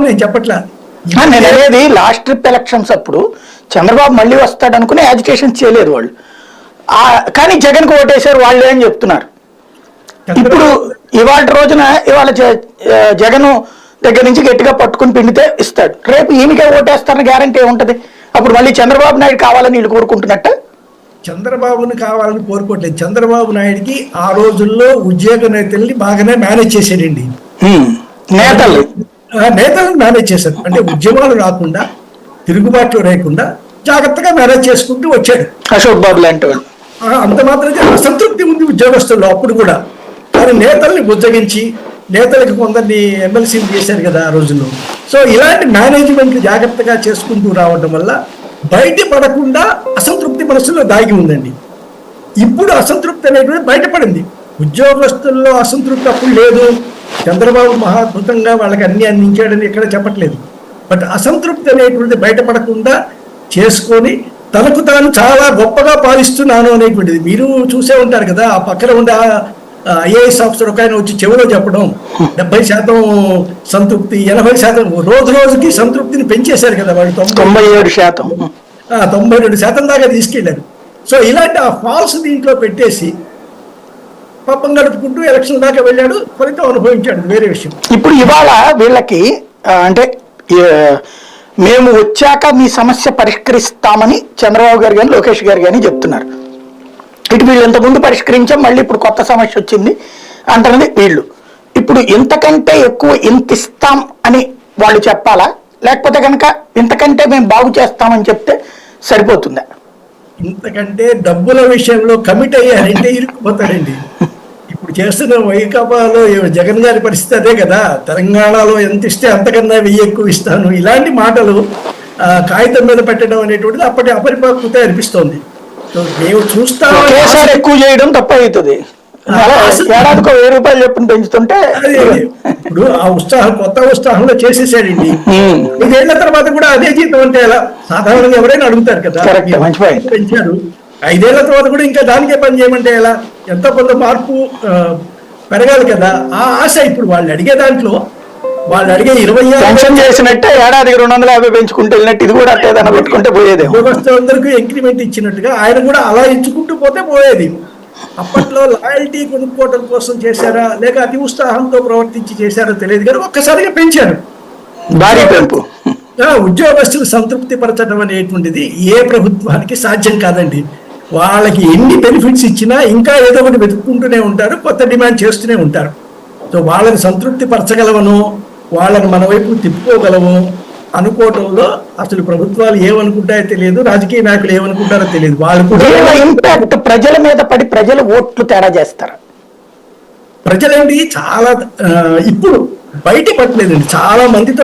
నేను చెప్పట్లా. నేను అనేది లాస్ట్ ట్రిప్ ఎలక్షన్స్ అప్పుడు చంద్రబాబు మళ్ళీ వస్తాడు అనుకుని యాజిటేషన్ చేయలేదు వాళ్ళు, కానీ జగన్ కు ఓటేశారు వాళ్ళే అని చెప్తున్నారు. ఇప్పుడు ఇవాళ రోజున జగన్ దగ్గర నుంచి గట్టిగా పట్టుకుని పిండితే ఇస్తాడు, రేపు ఈయనకే ఓటేస్తారని గ్యారంటీ ఏముంటది? అప్పుడు మళ్ళీ చంద్రబాబు నాయుడు కావాలని వీళ్ళు కోరుకుంటున్నట్ట. చంద్రబాబుని కావాలని కోరుకోవట్లేదు. చంద్రబాబు నాయుడికి ఆ రోజుల్లో ఉద్యోగ నేతల్ని బాగానే మేనేజ్ చేశాడండి. నేతలను మేనేజ్ చేశారు అంటే ఉద్యమాలు రాకుండా, తిరుగుబాట్లు లేకుండా జాగ్రత్తగా మేనేజ్ చేసుకుంటూ వచ్చాడు అశోక్ బాబు లాంటి వాళ్ళు. అంత మాత్రమే అసంతృప్తి ఉంది ఉద్యోగస్తుల్లో అప్పుడు కూడా. కానీ నేతల్ని బుజ్జగించి నేతలకు కొందరిని ఎమ్మెల్సీలు చేశారు కదా ఆ రోజుల్లో. సో ఇలాంటి మేనేజ్మెంట్ జాగ్రత్తగా చేసుకుంటూ రావడం వల్ల బయటపడకుండా అసంతృప్తి మనసులో దాగి ఉందండి. ఇప్పుడు అసంతృప్తి అనేటువంటి బయటపడింది. ఉద్యోగస్తుల్లో అసంతృప్తి అప్పుడు లేదు. చంద్రబాబు మహాద్భుతంగా వాళ్ళకి అన్ని అందించాడని ఎక్కడ చెప్పట్లేదు. బట్ అసంతృప్తి అనేటువంటిది బయటపడకుండా చేసుకొని తనకు తాను చాలా గొప్పగా పాలిస్తున్నాను అనేటువంటిది మీరు చూసే ఉంటారు కదా. ఆ పక్కన ఉండే ఐఏఎస్ ఆఫీసర్ ఒక ఆయన వచ్చి చెవిలో చెప్పడం 70% సంతృప్తి, 80%, రోజు రోజుకి సంతృప్తిని పెంచేశారు కదా వాళ్ళు. 92% దాకా తీసుకెళ్లారు. సో ఇలాంటి ఆ ఫాల్స్ దీంట్లో పెట్టేసి పాపం గడుపుకుంటూ ఎలక్షన్ దాకా వెళ్ళాడు, ఫలితం అనుభవించాడు, వేరే విషయం. ఇప్పుడు ఇవాళ వీళ్ళకి అంటే మేము వచ్చాక మీ సమస్య పరిష్కరిస్తామని చంద్రబాబు గారు కానీ లోకేష్ గారు కానీ చెప్తున్నారు. ఇటు వీళ్ళు ఇంతకుముందు పరిష్కరించాం, మళ్ళీ ఇప్పుడు కొత్త సమస్య వచ్చింది అంటున్నది వీళ్ళు. ఇప్పుడు ఇంతకంటే ఎక్కువ ఇంత ఇస్తాం అని వాళ్ళు చెప్పాలా, లేకపోతే కనుక ఇంతకంటే మేము బాగు చేస్తామని చెప్తే సరిపోతుందా? ఇంతకంటే డబ్బుల విషయంలో కమిట్ అయ్యారంటే ఇరుక్కుపోతారండి. ఇప్పుడు చేస్తున్న వైకాపాలో జగన్ గారి పరిస్థితి అదే కదా. తెలంగాణలో ఎంత ఇస్తే అంతకన్నా 1000 ఎక్కువ ఇస్తాను, ఇలాంటి మాటలు కాగితం మీద పెట్టడం అనేటువంటిది అప్పటి అపరిపక్వత అనిపిస్తోంది. మేము చూస్తాం ఎక్కువ చేయడం తప్ప అవుతుంది. ఏడాదికి 1000 రూపాయలు చెప్పిన పెంచుతుంటే ఇప్పుడు ఆ ఉత్సాహం కొత్త ఉత్సాహంలో చేసేసాడండి. 5 ఏళ్ల తర్వాత కూడా అదే జీతం అంటే ఎలా? సాధారణంగా ఎవరైనా అడుగుతారు కదా. పెంచారు 5 ఏళ్ల తర్వాత కూడా ఇంకా దానికే పని చేయమంటే ఎలా? ఎంతో కొంత మార్పు పెరగాలి కదా. ఆ ఆశ ఇప్పుడు వాళ్ళు అడిగే దాంట్లో వాళ్ళు అడిగే 26 చేసినట్టే ఏడాదికి 250 పెంచుకుంటూ వెళ్ళినట్టు ఇది కూడా అట్టేదన్నా పెట్టుకుంటే పోయేది. ఉద్యోగస్తులందరికీ ఇంక్రిమెంట్ ఇచ్చినట్టుగా ఆయన కూడా అలా ఇచ్చుకుంటూ పోతే పోయేది. అప్పట్లో లాయల్టీ కొనుక్కోవడం కోసం చేశారా లేక అతి ఉత్సాహంతో ప్రవర్తించి చేశారో తెలియదు కానీ ఒక్కసారిగా పెంచారు, భారీ పెంపు. ఉద్యోగస్తులు సంతృప్తి పరచడం అనేటువంటిది ఏ ప్రభుత్వానికి సాధ్యం కాదండి. వాళ్ళకి ఎన్ని బెనిఫిట్స్ ఇచ్చినా ఇంకా ఏదో ఒకటి వెతుక్కుంటూనే ఉంటారు, కొత్త డిమాండ్ చేస్తూనే ఉంటారు. సో వాళ్ళని సంతృప్తి పరచగలవను, వాళ్ళని మన వైపు తిప్పుకోగలము అనుకోవటంలో అసలు ప్రభుత్వాలు ఏమనుకుంటాయో తెలియదు, రాజకీయ నాయకులు ఏమనుకుంటారో తెలియదు. వాళ్ళు కూడా ఇంపాక్ట్ ప్రజల మీద పడి ప్రజలు ఓట్లు తేడా చేస్తారు. ప్రజలండి చాలా ఇప్పుడు బయట పట్టలేదండి, చాలా మందితో